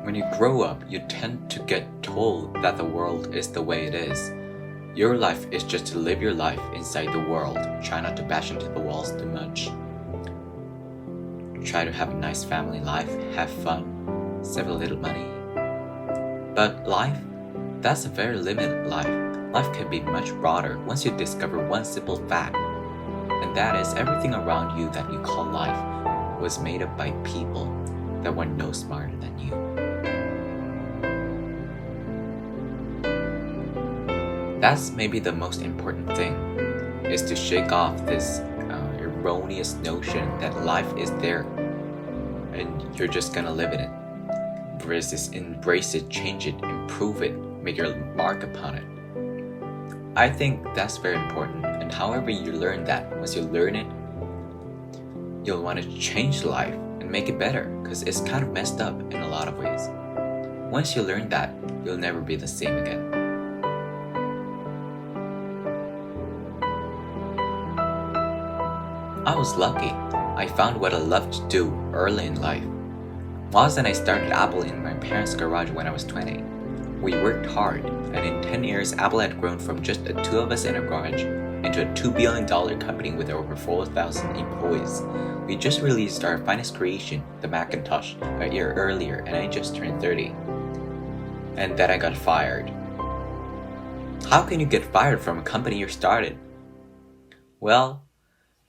When you grow up, you tend to get told that the world is the way it is. Your life is just to live your life inside the world. Try not to bash into the walls too much. Try to have a nice family life, have fun, save a little money. But life? That's a very limited life. Life can be much broader once you discover one simple fact. And that is everything around you that you call life was made up by people that were no smarter than you. That's maybe the most important thing, is to shake off this erroneous notion that life is there and you're just gonna live in it. Versus embrace it, change it, improve it, make your mark upon it. I think that's very important, and however you learn that, once you learn it, you'll want to change life and make it better, because it's kind of messed up in a lot of ways. Once you learn that, you'll never be the same again. I was lucky. I found what I loved to do early in life. Miles and I started Apple in my parents' garage when I was 20. We worked hard, and in 10 years, Apple had grown from just the two of us in a garage into a $2 billion company with over 4,000 employees. We just released our finest creation, the Macintosh, a year earlier, and I just turned 30. And then I got fired. How can you get fired from a company you started? Well,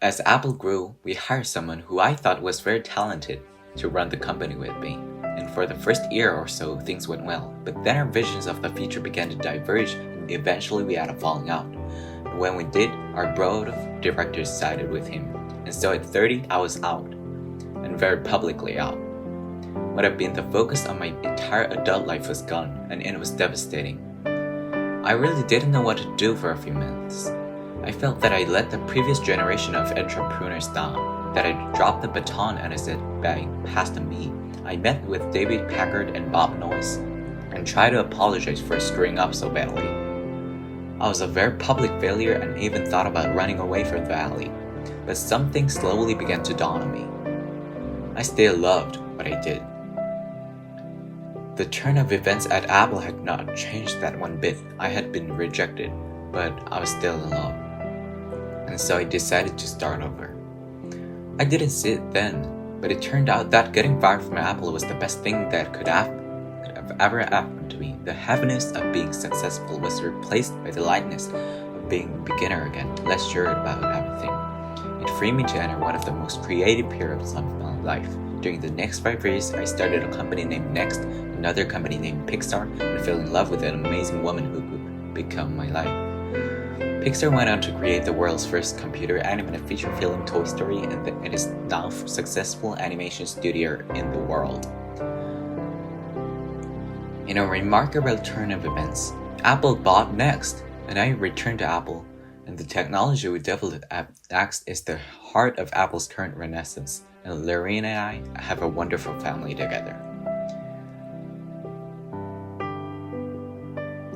as Apple grew, we hired someone who I thought was very talented to run the company with me. And for the first year or so, things went well. But then our visions of the future began to diverge, and eventually we had a falling out. And when we did, our board of directors sided with him. And so at 30, I was out. And very publicly out. What had been the focus of my entire adult life was gone, and it was devastating. I really didn't know what to do for a few months. I felt that I let the previous generation of entrepreneurs down, that I dropped the baton and it said bang passed to me. I met with David Packard and Bob Noyce and tried to apologize for screwing up so badly. I was a very public failure and even thought about running away from the valley, but something slowly began to dawn on me. I still loved what I did. The turn of events at Apple had not changed that one bit. I had been rejected, but I was still in love. And so I decided to start over. I didn't see it then, but it turned out that getting fired from Apple was the best thing that could have ever happened to me. The happiness of being successful was replaced by the lightness of being a beginner again, less sure about everything. It freed me to enter one of the most creative periods of my life. During the next 5 years, I started a company named Next, another company named Pixar, and fell in love with an amazing woman who could become my life. Pixar went on to create the world's first computer-animated feature film, Toy Story, and it is now a successful animation studio in the world. In a remarkable turn of events, Apple bought Next, and I returned to Apple, and the technology we developed at Next is the heart of Apple's current renaissance, and Lorraine and I have a wonderful family together.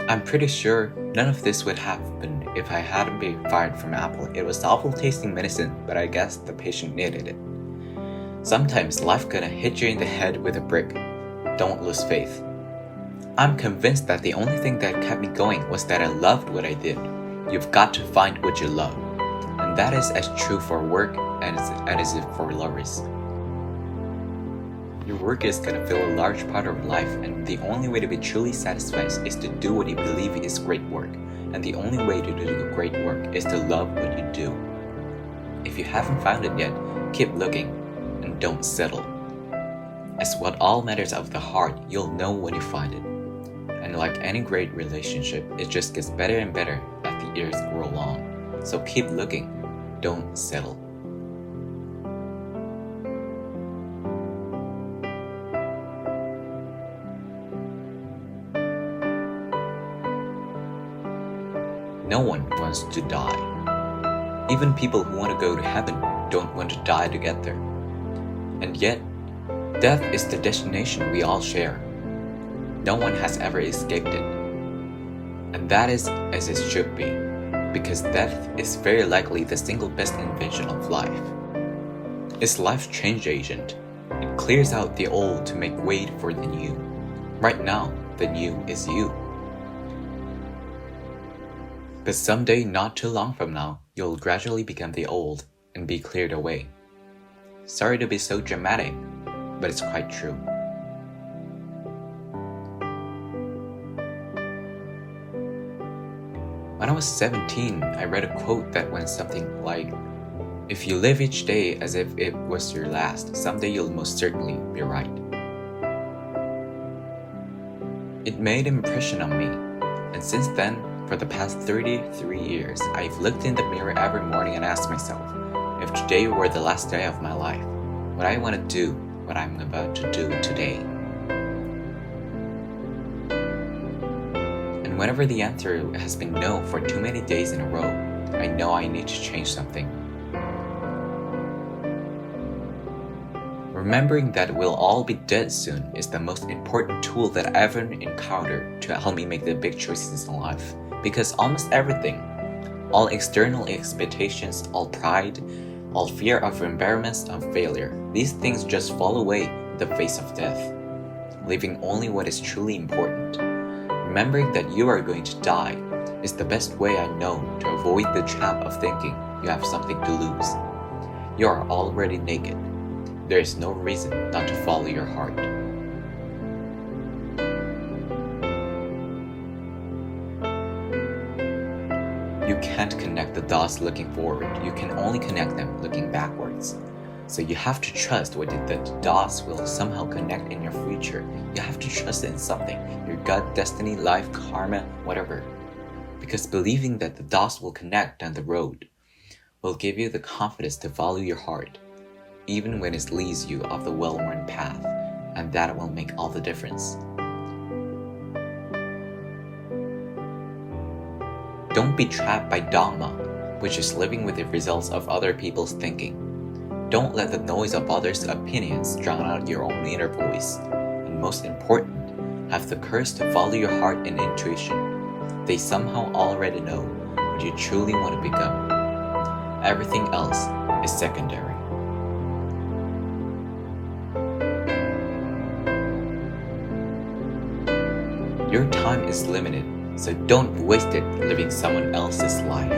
I'm pretty sure none of this would happen if I hadn't been fired from Apple. It was awful tasting medicine, but I guess the patient needed it. Sometimes life gonna hit you in the head with a brick. Don't lose faith. I'm convinced that the only thing that kept me going was that I loved what I did. You've got to find what you love. And that is as true for work as it for lovers. Your work is going to fill a large part of life, and the only way to be truly satisfied is to do what you believe is great work. And the only way to do great work is to love what you do. If you haven't found it yet, keep looking and don't settle. As what all matters of the heart, you'll know when you find it. And like any great relationship, it just gets better and better as the years grow along. So keep looking, don't settle. No one wants to die. Even people who want to go to heaven don't want to die to get there. And yet, death is the destination we all share. No one has ever escaped it. And that is as it should be, because death is very likely the single best invention of life. It's life's change agent. It clears out the old to make way for the new. Right now, the new is you. But someday, not too long from now, you'll gradually become the old and be cleared away. Sorry to be so dramatic, but it's quite true. When I was 17, I read a quote that went something like, "If you live each day as if it was your last, someday you'll most certainly be right." It made an impression on me, and since then, for the past 33 years, I've looked in the mirror every morning and asked myself, if today were the last day of my life, would I want to do what I'm about to do today? And whenever the answer has been no for too many days in a row, I know I need to change something. Remembering that we'll all be dead soon is the most important tool that I ever encountered to help me make the big choices in life. Because almost everything, all external expectations, all pride, all fear of embarrassment and failure, these things just fall away in the face of death, leaving only what is truly important. Remembering that you are going to die is the best way I know to avoid the trap of thinking you have something to lose. You are already naked. There is no reason not to follow your heart. You can't connect the dots looking forward. You can only connect them looking backwards. So you have to trust that the dots will somehow connect in your future. You have to trust in something, your gut, destiny, life, karma, whatever. Because believing that the dots will connect down the road will give you the confidence to follow your heart, even when it leads you off the well-worn path, and that will make all the difference. Don't be trapped by dogma, which is living with the results of other people's thinking. Don't let the noise of others' opinions drown out your own inner voice. And most important, have the courage to follow your heart and intuition. They somehow already know what you truly want to become. Everything else is secondary. Your time is limited, so don't waste it living someone else's life.